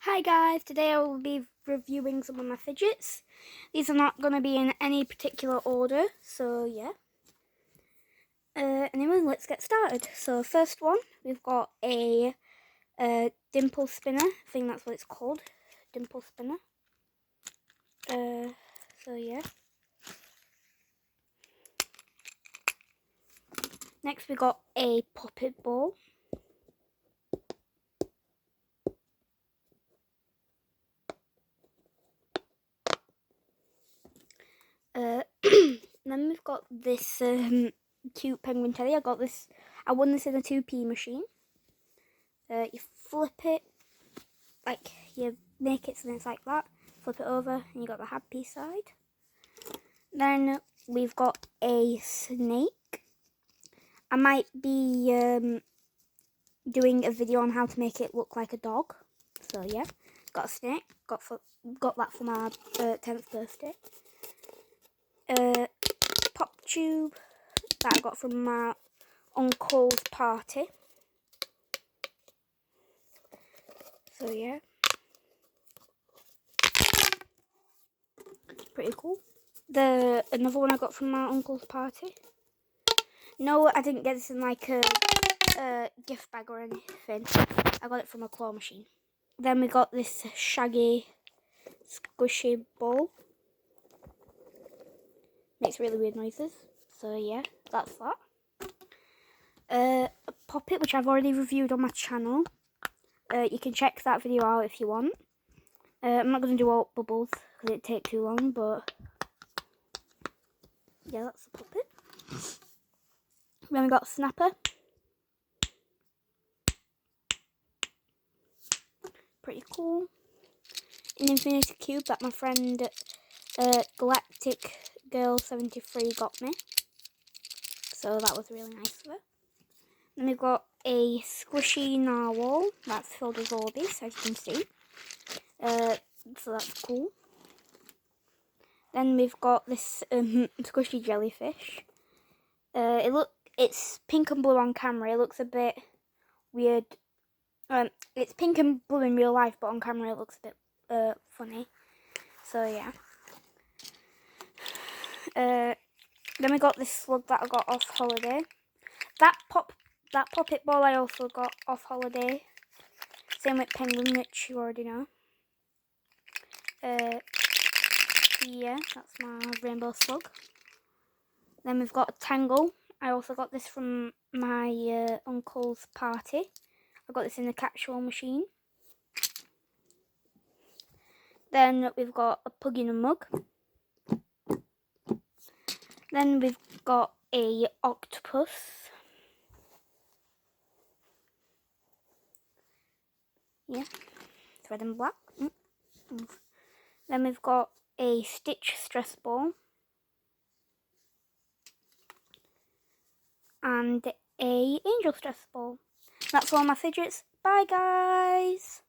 Hi guys, today I will be reviewing some of my fidgets. These are not going to be in any particular order, so yeah. Anyway, let's get started. So first one, we've got a dimple spinner. I think that's what it's called, dimple spinner. So yeah. Next we got a puppet ball. Then we've got this cute penguin teddy. I won this in a 2p machine. You flip it, like you make it so it's like that. Flip it over and you got the happy side. Then we've got a snake. I might be doing a video on how to make it look like a dog. So yeah, got a snake. Got that for my 10th birthday. Pop tube that I got from my uncle's party. So yeah, pretty cool. Another one I got from my uncle's party. No, I didn't get this in like a gift bag or anything. I got it from a claw machine. Then we got this shaggy, squishy ball. Makes really weird noises. So yeah, that's that. A poppet, which I've already reviewed on my channel. You can check that video out if you want. I'm not going to do all bubbles because it'd take too long, but yeah, that's the puppet. Then we got Snapper. Pretty cool. An infinity cube that my friend Galactic Girl 73 got me. So that was really nice of her. Then we've got a squishy narwhal that's filled with Orbeez, as you can see. So that's cool. Then we've got this squishy jellyfish. It's pink and blue on camera. It looks a bit weird. It's pink and blue in real life, but on camera it looks a bit funny. So yeah. Then we got this slug that I got off holiday. That puppet ball I also got off holiday. Same with penguin, which you already know. Yeah, that's my rainbow slug. Then we've got a tangle. I also got this from my uncle's party. I got this in the capsule machine. Then we've got a pug in a mug. Then we've got a octopus. Yeah, it's red and black. Then we've got a Stitch stress ball. And a angel stress ball. That's all my fidgets. Bye guys!